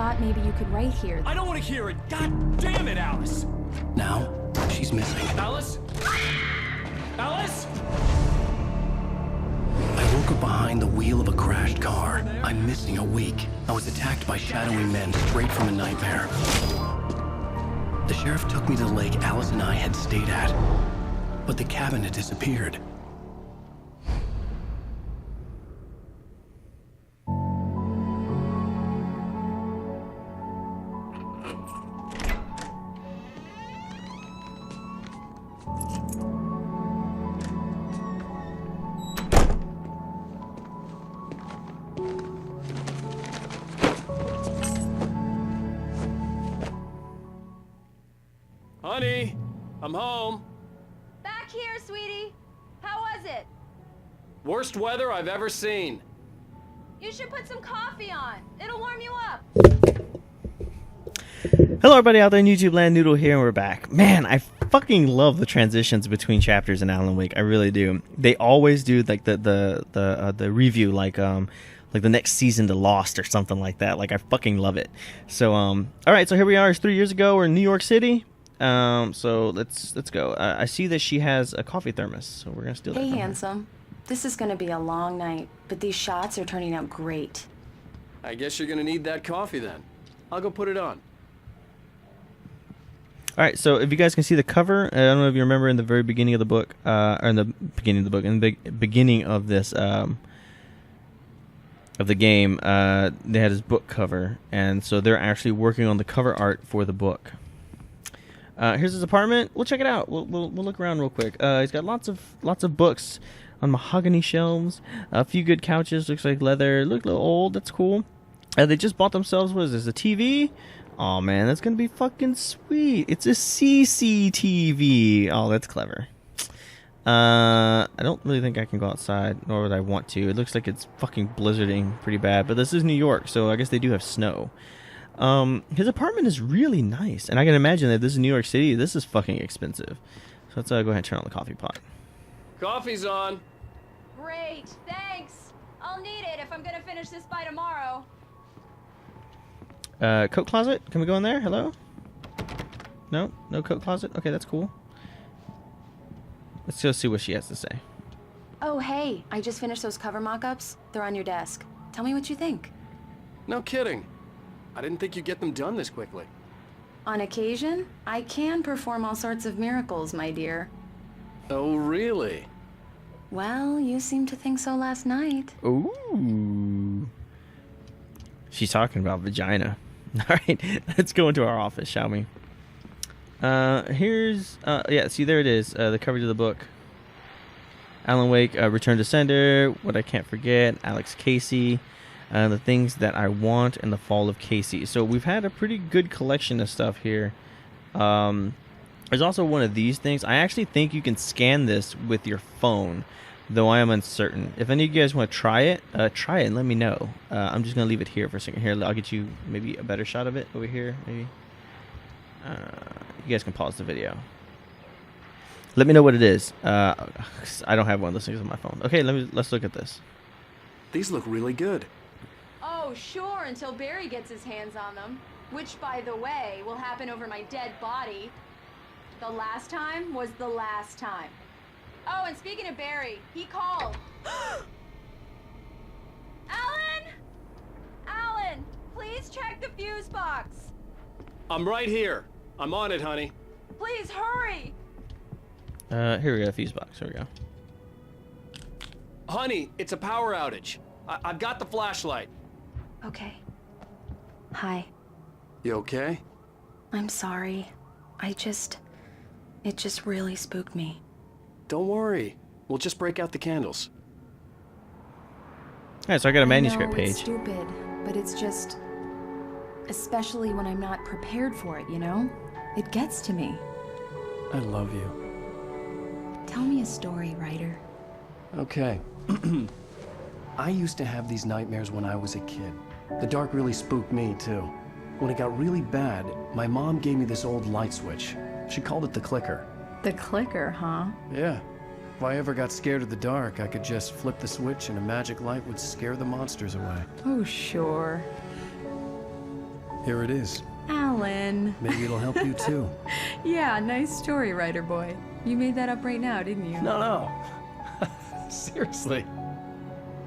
thought maybe you could write here. I don't want to hear it. God damn it, Alice. Now, she's missing. Alice? Alice? I woke up behind the wheel of a crashed car. I'm missing a week. I was attacked by shadowy men straight from a nightmare. The sheriff took me to the lake Alice and I had stayed at, but the cabin had disappeared. Honey, I'm home. Back here, sweetie. How was it? Worst weather I've ever seen. You should put some coffee on. It'll warm you up. Hello everybody out there in YouTube land, Noodle here, and we're back. Man, I fucking love the transitions between chapters in Alan Wake. I really do. They always do like the review, like the next season to Lost or something like that. Like I fucking love it. So all right, so here we are. It's 3 years ago. We're in New York City. So let's go. I see that she has a coffee thermos, so we're gonna steal that. Hey, from her. handsome. This is gonna be a long night, but these shots are turning out great. I guess you're gonna need that coffee then. I'll go put it on. All right, so if you guys can see the cover, I don't know if you remember in the very beginning of the book, or in the beginning of the book, in the beginning of this, of the game, they had his book cover, and so they're actually working on the cover art for the book. Here's his apartment. We'll check it out. We'll look around real quick. He's got lots of books on mahogany shelves. A few good couches. Looks like leather. Look a little old. That's cool. They just bought themselves, what is this, a TV? Oh man, that's gonna be fucking sweet. It's a CCTV. Oh, that's clever. I don't really think I can go outside, nor would I want to. It looks like it's fucking blizzarding pretty bad, but this is New York, so I guess they do have snow. His apartment is really nice, and I can imagine that if this is New York City, this is fucking expensive. So let's go ahead and turn on the coffee pot. Coffee's on. Great, thanks. I'll need it if I'm gonna finish this by tomorrow. Coat closet? Can we go in there? Hello? No? No coat closet? Okay, that's cool. Let's go see what she has to say. Oh, hey, I just finished those cover mock-ups. They're on your desk. Tell me what you think. No kidding. I didn't think you'd get them done this quickly. On occasion, I can perform all sorts of miracles, my dear. Oh, really? Well, you seemed to think so last night. Ooh. She's talking about vagina. All right, let's go into our office, shall we? Here's, yeah, see, there it is, the cover to the book. Alan Wake, Return to Sender, What I Can't Forget, Alex Casey, The Things That I Want, and The Fall of Casey. So we've had a pretty good collection of stuff here. There's also one of these things. I actually think you can scan this with your phone, though I am uncertain. If any of you guys want to try it and let me know. I'm just going to leave it here for a second. Here, I'll get you maybe a better shot of it over here, maybe. You guys can pause the video. Let me know what it is. I don't have one of those things on my phone. Okay, let's look at this. These look really good. Oh, sure, until Barry gets his hands on them. Which, by the way, will happen over my dead body. The last time was the last time. Oh, and speaking of Barry, he called. Alan! Alan, please check the fuse box. I'm right here. I'm on it, honey. Please hurry. Here we go, fuse box. Here we go. Honey, it's a power outage. I've got the flashlight. Okay. Hi. You okay? I'm sorry. It just really spooked me. Don't worry. We'll just break out the candles. Alright, so I got a manuscript I know, page. It's stupid, but it's just... Especially when I'm not prepared for it, you know? It gets to me. I love you. Tell me a story, writer. Okay. I used to have these nightmares when I was a kid. The dark really spooked me, too. When it got really bad, my mom gave me this old light switch. She called it the clicker. The clicker, huh? Yeah. If I ever got scared of the dark, I could just flip the switch and a magic light would scare the monsters away. Oh, sure. Here it is. Alan. Maybe it'll help you too. Yeah, nice story, writer boy. You made that up right now, didn't you? No. Seriously.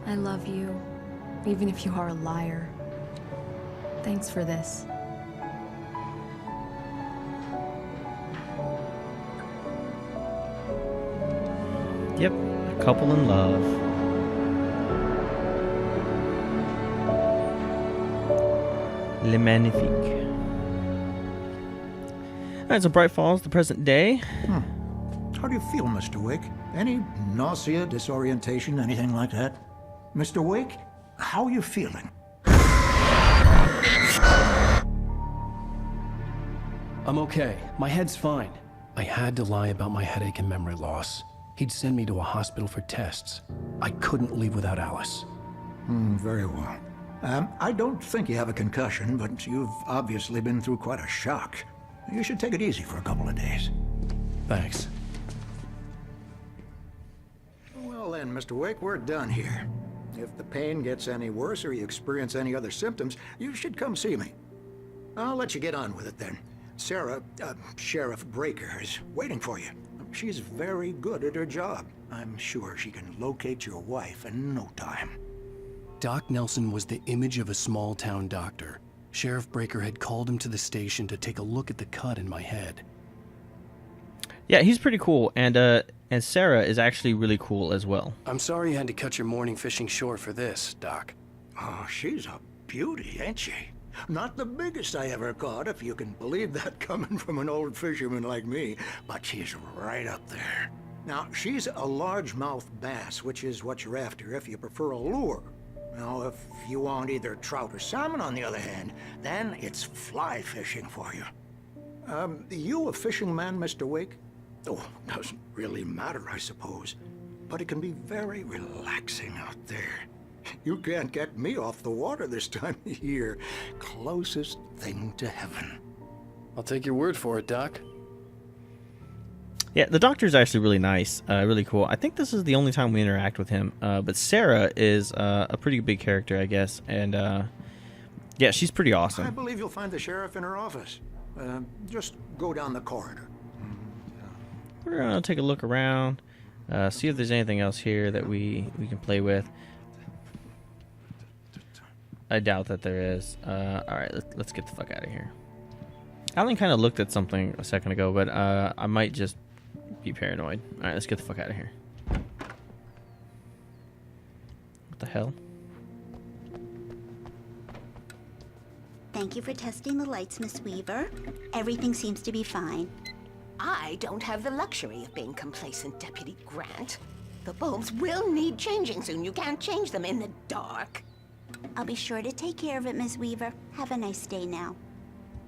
I love you, even if you are a liar. Thanks for this. Yep, a couple in love. Le Magnifique. Alright, so Bright Falls, the present day. How do you feel, Mr. Wake? Any nausea, disorientation, anything like that? Mr. Wake, how are you feeling? I'm okay. My head's fine. I had to lie about my headache and memory loss. He'd send me to a hospital for tests. I couldn't leave without Alice. Very well. I don't think you have a concussion, but you've obviously been through quite a shock. You should take it easy for a couple of days. Thanks. Well then, Mr. Wake, we're done here. If the pain gets any worse or you experience any other symptoms, you should come see me. I'll let you get on with it then. Sarah, Sheriff Breaker, is waiting for you. She's very good at her job. I'm sure she can locate your wife in no time. Doc Nelson was the image of a small-town doctor. Sheriff Breaker had called him to the station to take a look at the cut in my head. Yeah, he's pretty cool, and Sarah is actually really cool as well. I'm sorry you had to cut your morning fishing short for this, Doc. Oh, she's a beauty, ain't she? Not the biggest I ever caught, if you can believe that coming from an old fisherman like me, but she's right up there. Now, she's a largemouth bass, which is what you're after if you prefer a lure. Now, if you want either trout or salmon, on the other hand, then it's fly fishing for you. You a fishing man, Mr. Wake? Oh, doesn't really matter, I suppose. But it can be very relaxing out there. You can't get me off the water this time of year. Closest thing to heaven. I'll take your word for it, Doc. Yeah, the doctor's actually really nice, really cool. I think this is the only time we interact with him. But Sarah is a pretty big character, I guess, and yeah, she's pretty awesome. I believe you'll find the sheriff in her office. Just go down the corridor. We're gonna take a look around, see if there's anything else here that we can play with. I doubt that there is. All right, let's get the fuck out of here. Alan kind of looked at something a second ago, but I might just be paranoid. All right, let's get the fuck out of here. What the hell? Thank you for testing the lights, Miss Weaver. Everything seems to be fine. I don't have the luxury of being complacent, Deputy Grant. The bulbs will need changing soon. You can't change them in the dark. I'll be sure to take care of it, Miss Weaver. Have a nice day now.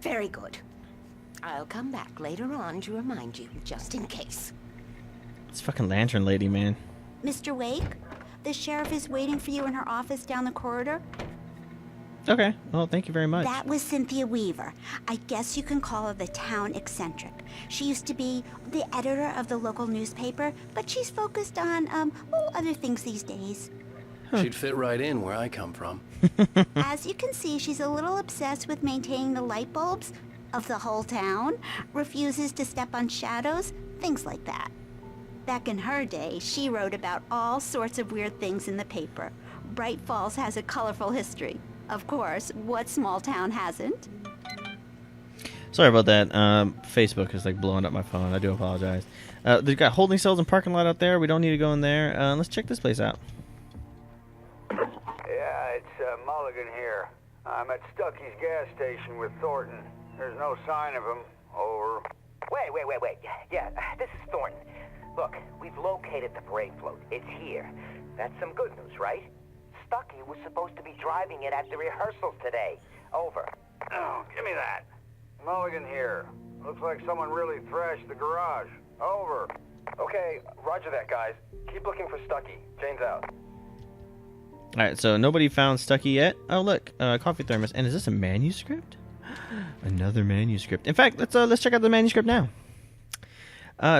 Very good. I'll come back later on to remind you, just in case. It's fucking Lantern Lady, man. Mr. Wake, the sheriff is waiting for you in her office down the corridor. Okay, well, thank you very much. That was Cynthia Weaver. I guess you can call her the town eccentric. She used to be the editor of the local newspaper, but she's focused on, other things these days. She'd fit right in where I come from. As you can see, she's a little obsessed with maintaining the light bulbs of the whole town, refuses to step on shadows, things like that. Back in her day, she wrote about all sorts of weird things in the paper. Bright Falls has a colorful history. Of course, what small town hasn't? Sorry about that. Facebook is like blowing up my phone. I do apologize. They've got holding cells and parking lot out there. We don't need to go in there. Let's check this place out. Yeah, it's Mulligan here. I'm at Stucky's gas station with Thornton. There's no sign of him. Over. Wait. Yeah, this is Thornton. Look, we've located the parade float. It's here. That's some good news, right? Stucky was supposed to be driving it at the rehearsals today. Over. Oh, give me that. Mulligan here. Looks like someone really thrashed the garage. Over. Okay, roger that, guys. Keep looking for Stucky. Jane's out. All right, so nobody found Stucky yet. Oh, look, coffee thermos. And is this a manuscript? Another manuscript. In fact, let's check out the manuscript now.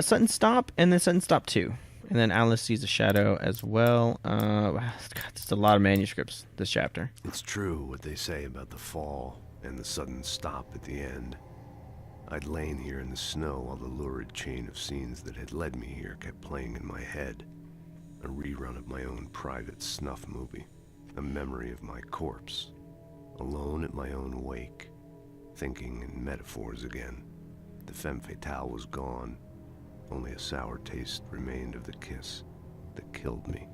Sutton Stop and then Sutton Stop 2. And then Alice sees a shadow as well. God, there's a lot of manuscripts this chapter. It's true what they say about the fall. and the sudden stop at the end. I'd lain here in the snow while the lurid chain of scenes that had led me here kept playing in my head. A rerun of my own private snuff movie. A memory of my corpse. Alone at my own wake. Thinking in metaphors again. The femme fatale was gone. Only a sour taste remained of the kiss that killed me.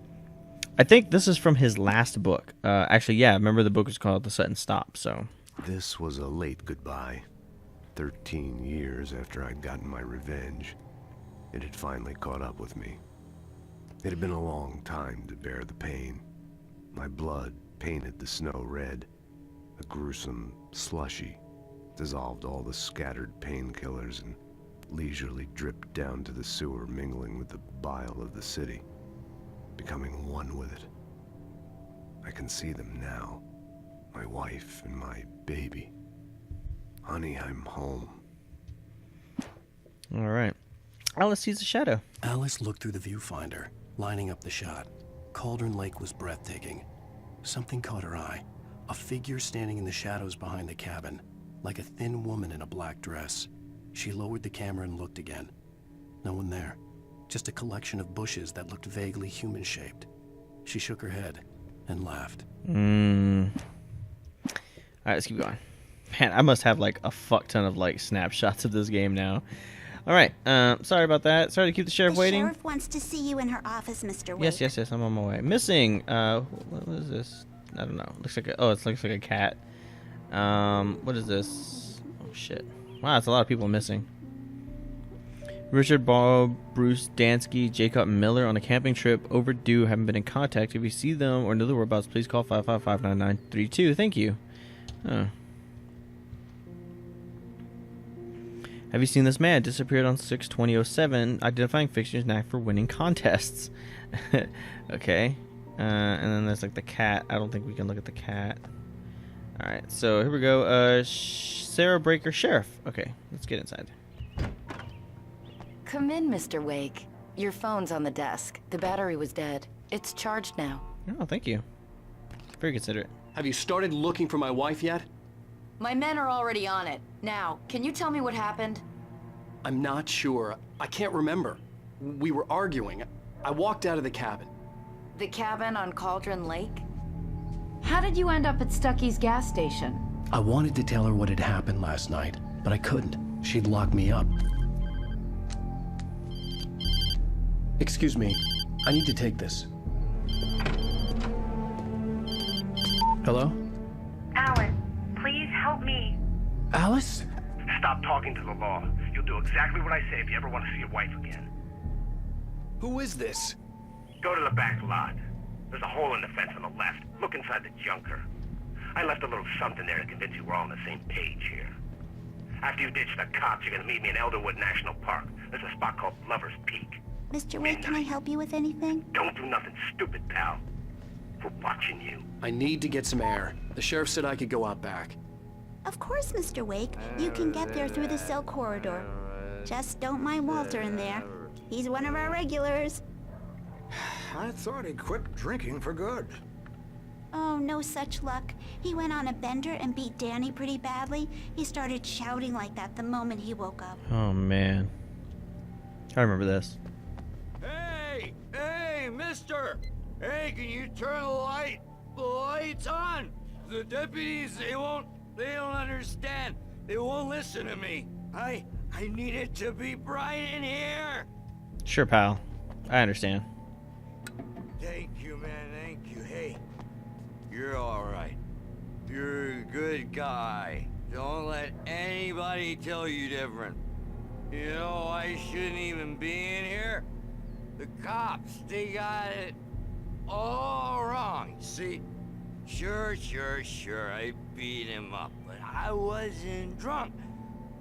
I think this is from his last book. Actually, yeah, remember the book was called The Sudden Stop, so... This was a late goodbye. 13 years after I'd gotten my revenge, it had finally caught up with me. It had been a long time to bear the pain. My blood painted the snow red. A gruesome slushy dissolved all the scattered painkillers and leisurely dripped down to the sewer, mingling with the bile of the city, becoming one with it. I can see them now, my wife and my baby. Honey, I'm home. All right. Alice sees a shadow. Alice looked through the viewfinder, lining up the shot. Cauldron Lake was breathtaking. Something caught her eye. A figure standing in the shadows behind the cabin, like a thin woman in a black dress. She lowered the camera and looked again. No one there. Just a collection of bushes that looked vaguely human-shaped. She shook her head and laughed. All right, let's keep going. Man, I must have like a fuck ton of like snapshots of this game now. All right, sorry about that. Sorry to keep the sheriff waiting. The sheriff wants to see you in her office, Mr. Wake. Yes, I'm on my way. Missing. What is this? I don't know. Looks like it looks like a cat. What is this? Oh shit! Wow, that's a lot of people missing. Richard, Bob, Bruce, Dansky, Jacob Miller on a camping trip. Overdue. Haven't been in contact. If you see them or know the whereabouts, please call 555-9932. Thank you. Oh. Have you seen this man? Disappeared on 6/20/07. Identifying fixtures, knack for winning contests. Okay. And then there's like the cat. I don't think we can look at the cat. Alright, so here we go. Sarah Breaker, Sheriff. Okay, let's get inside. Come in, Mr. Wake. Your phone's on the desk. The battery was dead. It's charged now. Oh, thank you. Very considerate. Have you started looking for my wife yet? My men are already on it. Now, can you tell me what happened? I'm not sure. I can't remember. We were arguing. I walked out of the cabin. The cabin on Cauldron Lake? How did you end up at Stucky's gas station? I wanted to tell her what had happened last night, but I couldn't. She'd lock me up. Excuse me, I need to take this. Hello? Alan, please help me. Alice? Stop talking to the law. You'll do exactly what I say if you ever want to see your wife again. Who is this? Go to the back lot. There's a hole in the fence on the left. Look inside the junker. I left a little something there to convince you we're all on the same page here. After you ditch the cops, you're gonna meet me in Elderwood National Park. There's a spot called Lover's Peak. Mr. Wake, can I help you with anything? Don't do nothing stupid, pal. We're watching you. I need to get some air. The sheriff said I could go out back. Of course, Mr. Wake. You can get there through the cell corridor. Just don't mind Walter in there. He's one of our regulars. I thought he quit drinking for good. Oh, no such luck. He went on a bender and beat Danny pretty badly. He started shouting like that the moment he woke up. Oh, man. I remember this. Hey, mister! Hey, can you turn the lights on? The deputies, they don't understand. They won't listen to me. I need it to be bright in here. Sure, pal. I understand. Thank you, man, thank you. Hey, you're all right. You're a good guy. Don't let anybody tell you different. You know, I shouldn't even be in here. The cops, they got it all wrong, see? Sure, I beat him up, but I wasn't drunk.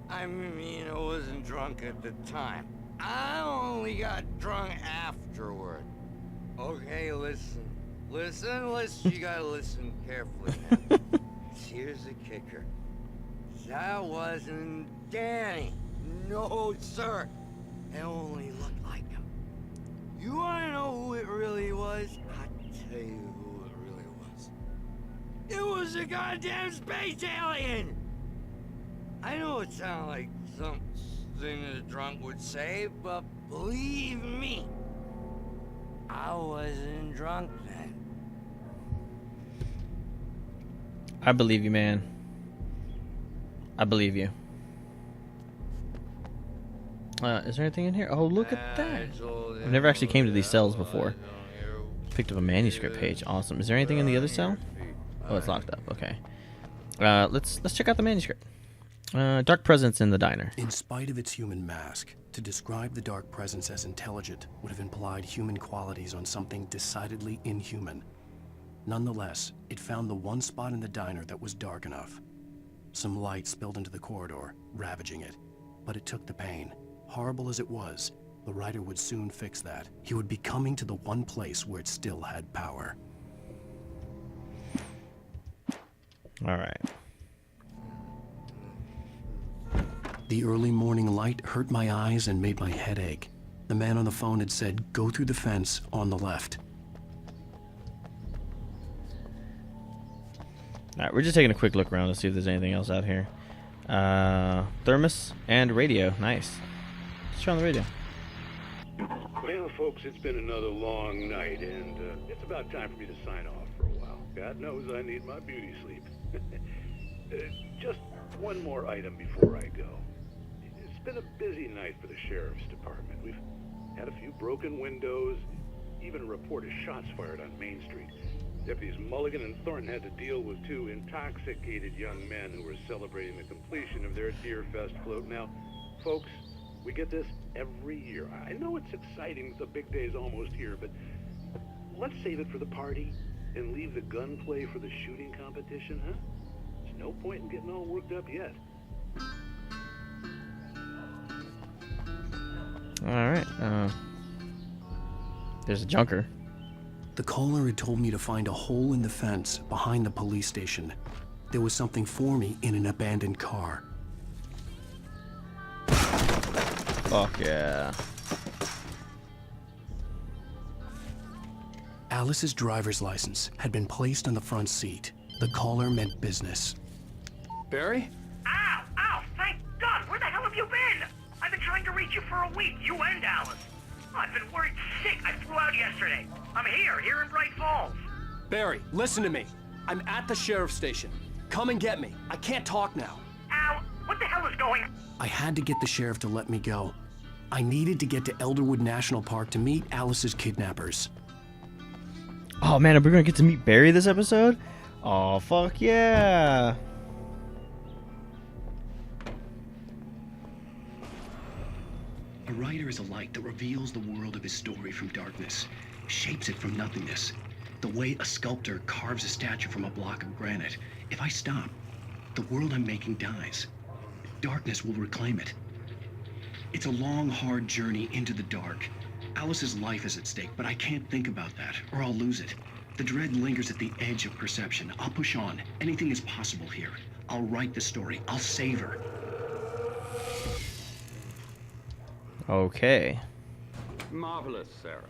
I mean, I wasn't drunk at the time. I only got drunk afterward. Okay, listen. You gotta listen carefully now. Here's the kicker. That wasn't Danny. No, sir. It only looked like him. You wanna know who it really was? I'll tell you who it really was. It was a goddamn space alien! I know it sounds like something a drunk would say, but believe me, I wasn't drunk then. I believe you, man. I believe you. Is there anything in here? Oh, look at that. I've never actually came to these cells before. Picked up a manuscript page. Awesome. Is there anything in the other cell? Oh, it's locked up. Okay. Let's check out the manuscript. Dark presence in the diner. In spite of its human mask, to describe the dark presence as intelligent would have implied human qualities on something decidedly inhuman. Nonetheless, it found the one spot in the diner that was dark enough. Some light spilled into the corridor, ravaging it. But it took the pain. Horrible as it was, the writer would soon fix that. He would be coming to the one place where it still had power. Alright. The early morning light hurt my eyes and made my head ache. The man on the phone had said, go through the fence on the left. Alright, we're just taking a quick look around to see if there's anything else out here. Thermos and radio. Nice. Let's turn on the radio. Well, folks, it's been another long night, and it's about time for me to sign off for a while. God knows I need my beauty sleep. Just one more item before I go. It's been a busy night for the sheriff's department. We've had a few broken windows, even a report of shots fired on Main Street. Deputies Mulligan and Thornton had to deal with two intoxicated young men who were celebrating the completion of their Deer Fest float. Now, folks, we get this every year. I know it's exciting, the big day's almost here, but let's save it for the party and leave the gunplay for the shooting competition, huh? There's no point in getting all worked up yet. Alright, there's a junker. The caller had told me to find a hole in the fence behind the police station. There was something for me in an abandoned car. Fuck yeah. Alice's driver's license had been placed on the front seat. The caller meant business. Barry? Ow! Ow! Thank God! Where the hell have you been? I've been trying to reach you for a week, you and Alice. I've been worried sick. I flew out yesterday. I'm here in Bright Falls. Barry, listen to me. I'm at the sheriff's station. Come and get me. I can't talk now. Ow! What the hell is going on? I had to get the sheriff to let me go. I needed to get to Elderwood National Park to meet Alice's kidnappers. Oh man, are we gonna get to meet Barry this episode? Oh fuck yeah! A writer is a light that reveals the world of his story from darkness, shapes it from nothingness. The way a sculptor carves a statue from a block of granite. If I stop, the world I'm making dies. Darkness will reclaim it. It's a long, hard journey into the dark. Alice's life is at stake, but I can't think about that, or I'll lose it. The dread lingers at the edge of perception. I'll push on. Anything is possible here. I'll write the story. I'll save her. Okay. Marvelous, Sarah.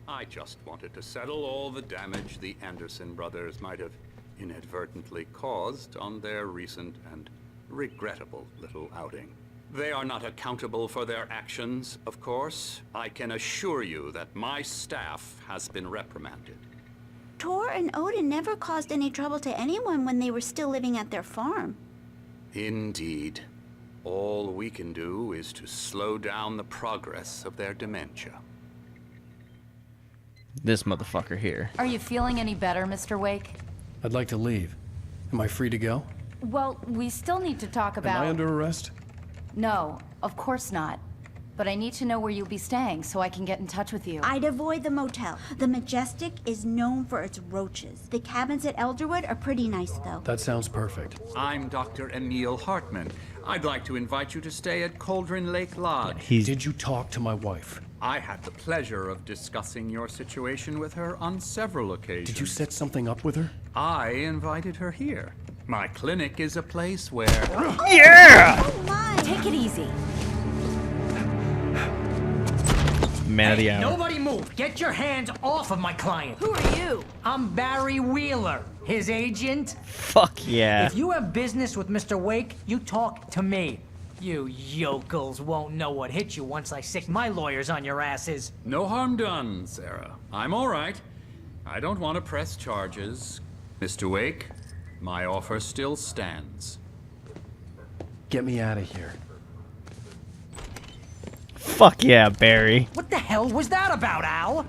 I just wanted to settle all the damage the Anderson brothers might have inadvertently caused on their recent and regrettable little outing. They are not accountable for their actions, of course. I can assure you that my staff has been reprimanded. Tor and Odin never caused any trouble to anyone when they were still living at their farm. Indeed. All we can do is to slow down the progress of their dementia. This motherfucker here. Are you feeling any better, Mr. Wake? I'd like to leave. Am I free to go? Well, we still need to talk about... Am I under arrest? No, of course not. But I need to know where you'll be staying so I can get in touch with you. I'd avoid the motel. The Majestic is known for its roaches. The cabins at Elderwood are pretty nice, though. That sounds perfect. I'm Dr. Emil Hartman. I'd like to invite you to stay at Cauldron Lake Lodge. Did you talk to my wife? I had the pleasure of discussing your situation with her on several occasions. Did you set something up with her? I invited her here. My clinic is a place where... Yeah! Oh my! Take it easy. Man of the hour. Nobody move. Get your hands off of my client. Who are you? I'm Barry Wheeler, his agent. Fuck yeah. If you have business with Mr. Wake, you talk to me. You yokels won't know what hit you once I sick my lawyers on your asses. No harm done, Sarah. I'm all right. I don't want to press charges. Mr. Wake, my offer still stands. Get me out of here. Fuck yeah, Barry. What the hell was that about, Al?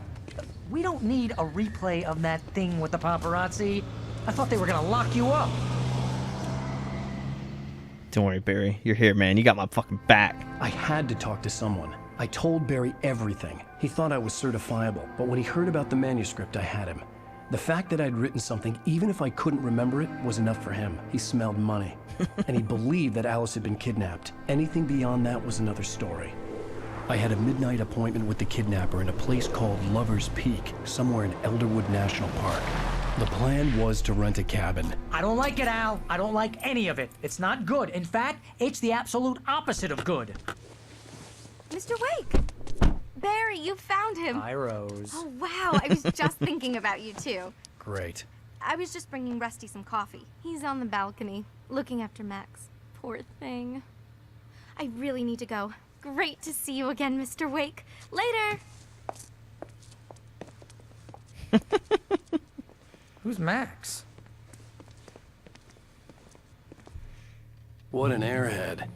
We don't need a replay of that thing with the paparazzi. I thought they were gonna lock you up. Don't worry, Barry. You're here, man. You got my fucking back. I had to talk to someone. I told Barry everything. He thought I was certifiable, but when he heard about the manuscript, I had him. The fact that I'd written something, even if I couldn't remember it, was enough for him. He smelled money. And he believed that Alice had been kidnapped. Anything beyond that was another story. I had a midnight appointment with the kidnapper in a place called Lover's Peak, somewhere in Elderwood National Park. The plan was to rent a cabin. I don't like it, Al. I don't like any of it. It's not good. In fact, it's the absolute opposite of good. Mr. Wake! Barry, you found him. Hi, Rose. Oh, wow. I was just thinking about you, too. Great. I was just bringing Rusty some coffee. He's on the balcony, looking after Max. Poor thing. I really need to go. Great to see you again, Mr. Wake. Later! Who's Max? What an airhead.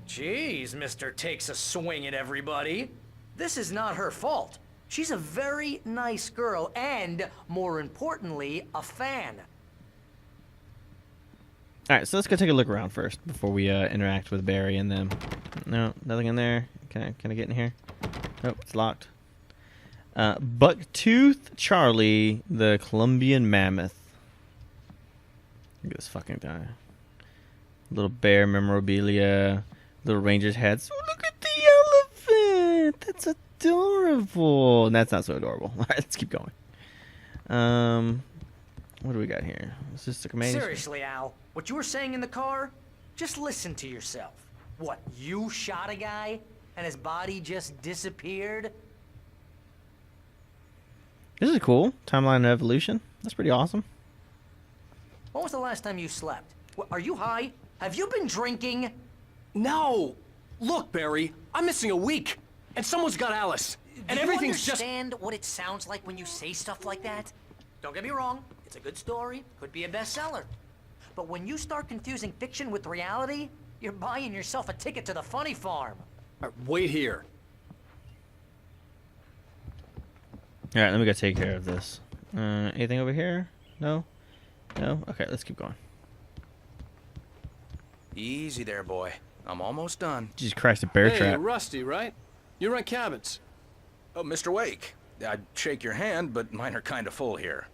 Jeez, Mr. Takes a swing at everybody. This is not her fault. She's a very nice girl and, more importantly, a fan. Alright, so let's go take a look around first before we interact with Barry and them. No, nothing in there. Can I get in here? Nope, it's locked. Bucktooth Charlie, the Colombian mammoth. Look at this fucking guy. Little bear memorabilia. Little ranger's hats. Oh, look at the elephant! That's adorable. And that's not so adorable. Alright, let's keep going. What do we got here? Is this a manuscript? Seriously, Al, what you were saying in the car? Just listen to yourself. What, you shot a guy and his body just disappeared? This is cool. Timeline of evolution. That's pretty awesome. When was the last time you slept? What, are you high? Have you been drinking? No! Look, Barry, I'm missing a week, and someone's got Alice, and everything's just... Do you understand what it sounds like when you say stuff like that? Don't get me wrong, it's a good story, could be a bestseller. But when you start confusing fiction with reality, you're buying yourself a ticket to the funny farm. Wait here. Alright, let me go take care of this. Anything over here? No? No? Okay, let's keep going. Easy there, boy. I'm almost done. Jesus Christ, a bear Hey, trap. Rusty, right? You rent cabins. Oh, Mr. Wake. I'd shake your hand, but mine are kind of full here.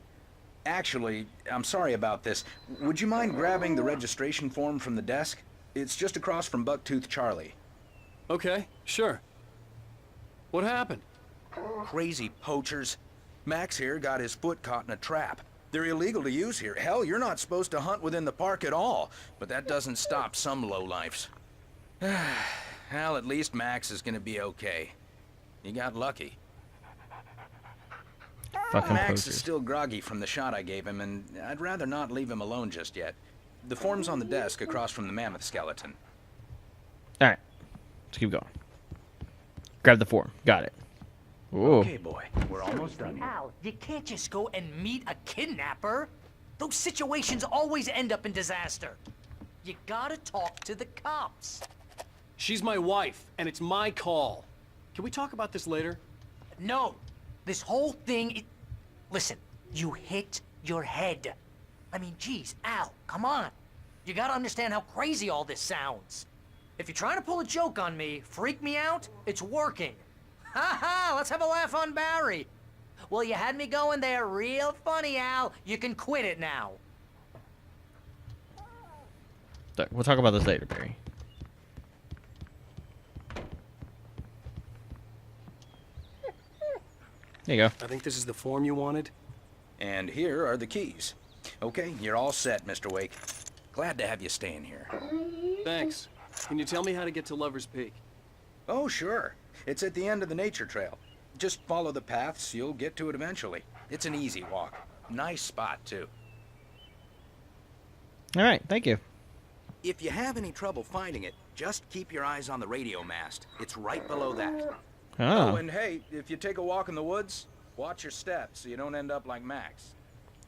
Actually, I'm sorry about this. Would you mind grabbing the registration form from the desk? It's just across from Bucktooth Charlie. Okay, sure. What happened? Crazy poachers. Max here got his foot caught in a trap. They're illegal to use here. Hell, you're not supposed to hunt within the park at all. But that doesn't stop some lowlifes. Well, at least Max is gonna be okay. He got lucky. Fucking Max poachers. is still groggy from the shot I gave him, and I'd rather not leave him alone just yet. The form's on the desk across from the mammoth skeleton. Alright, let's keep going. Grab the form. Got it. Ooh. Okay, boy. We're almost done here. Al, you can't just go and meet a kidnapper. Those situations always end up in disaster. You gotta talk to the cops. She's my wife, and it's my call. Can we talk about this later? No. This whole thing... Listen, you hit your head. I mean, geez, Al, come on. You gotta understand how crazy all this sounds. If you're trying to pull a joke on me, freak me out, it's working. Ha ha, let's have a laugh on Barry. Well, you had me going there real funny, Al. You can quit it now. We'll talk about this later, Barry. There you go. I think this is the form you wanted. And here are the keys. Okay, you're all set, Mr. Wake. Glad to have you staying here. Thanks. Can you tell me how to get to Lover's Peak? Oh, sure. It's at the end of the nature trail. Just follow the paths, you'll get to it eventually. It's an easy walk. Nice spot, too. All right, thank you. If you have any trouble finding it, just keep your eyes on the radio mast. It's right below that. Oh. Oh, and hey, if you take a walk in the woods, watch your steps so you don't end up like Max.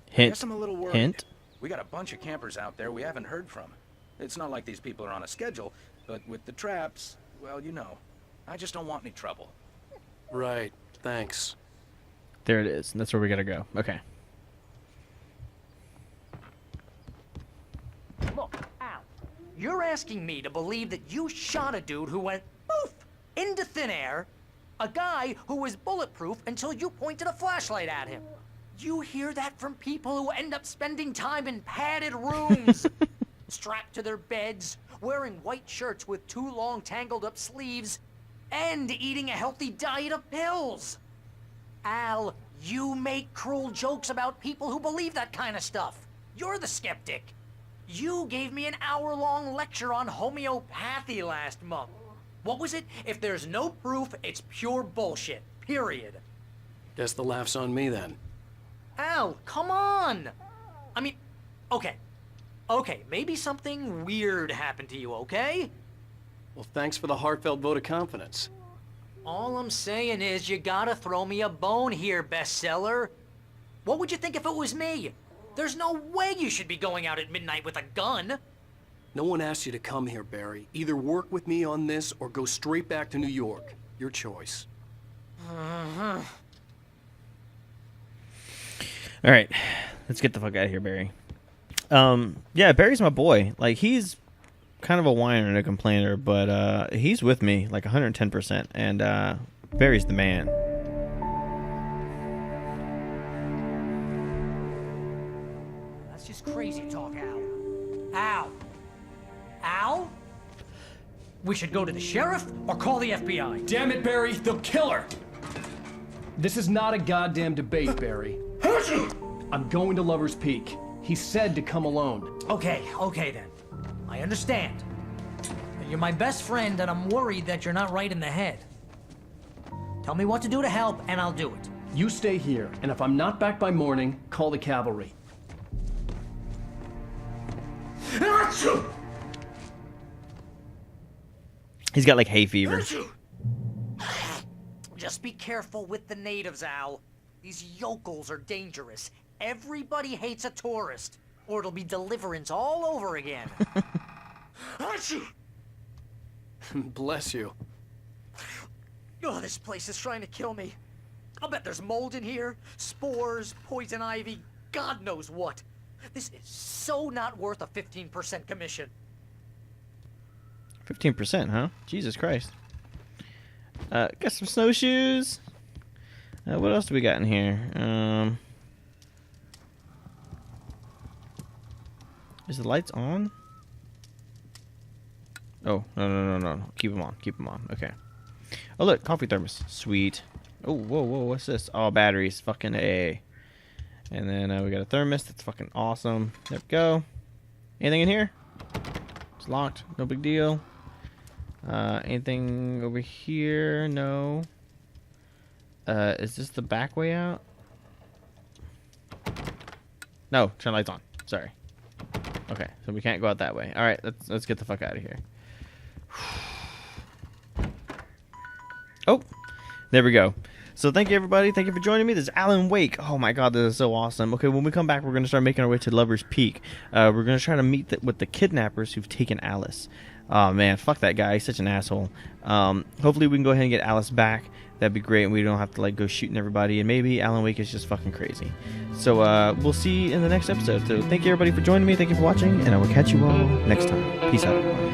Hint. Guess I'm a little worried. Hint. We got a bunch of campers out there we haven't heard from. It's not like these people are on a schedule, but with the traps, well, you know. I just don't want any trouble. Right. Thanks. There it is. That's where we gotta go. Okay. Look, Al, you're asking me to believe that you shot a dude who went poof into thin air, a guy who was bulletproof until you pointed a flashlight at him. You hear that from people who end up spending time in padded rooms, strapped to their beds, wearing white shirts with too long tangled up sleeves, and eating a healthy diet of pills. Al, you make cruel jokes about people who believe that kind of stuff. You're the skeptic. You gave me an hour-long lecture on homeopathy last month. What was it? If there's no proof, it's pure bullshit. Period. Guess the laugh's on me then. Al, come on! I mean, okay. Okay, maybe something weird happened to you, okay? Well, thanks for the heartfelt vote of confidence. All I'm saying is you gotta throw me a bone here, bestseller. What would you think if it was me? There's no way you should be going out at midnight with a gun. No one asked you to come here, Barry. Either work with me on this or go straight back to New York. Your choice. All right, let's get the fuck out of here, Barry. Yeah, Barry's my boy. Like, he's kind of a whiner and a complainer, but he's with me like 110%, and Barry's the man. That's just crazy talk, Al. Al? Al? We should go to the sheriff or call the FBI. Damn it, Barry, they'll kill her! This is not a goddamn debate, Barry. I'm going to Lover's Peak. He said to come alone. Okay then. I understand. You're my best friend, and I'm worried that you're not right in the head. Tell me what to do to help, and I'll do it. You stay here, and if I'm not back by morning, call the cavalry. He's got like hay fever. Just be careful with the natives, Al. These yokels are dangerous. Everybody hates a tourist, or it'll be Deliverance all over again. Bless you. Oh, this place is trying to kill me. I'll bet there's mold in here, spores, poison ivy, God knows what. This is so not worth a 15% commission. 15%, huh? Jesus Christ. Got some snowshoes. What else do we got in here? Is the lights on? Oh, no. Keep them on. Keep them on. Okay. Oh, look. Coffee thermos. Sweet. Oh, whoa. What's this? Oh, batteries. Fucking A. And then we got a thermos. That's fucking awesome. There we go. Anything in here? It's locked. No big deal. Anything over here? No. Is this the back way out? No. Turn lights on. Sorry. Okay, so we can't go out that way. All right, let's get the fuck out of here. Oh, there we go. So thank you, everybody. Thank you for joining me. This is Alan Wake. Oh, my God, this is so awesome. Okay, when we come back, we're going to start making our way to Lover's Peak. We're going to try to meet with the kidnappers who've taken Alice. Oh, man, fuck that guy. He's such an asshole. Hopefully, we can go ahead and get Alice back. That'd be great, and we don't have to, like, go shooting everybody. And maybe Alan Wake is just fucking crazy. So, we'll see you in the next episode. So, thank you, everybody, for joining me. Thank you for watching, and I will catch you all next time. Peace out, everyone.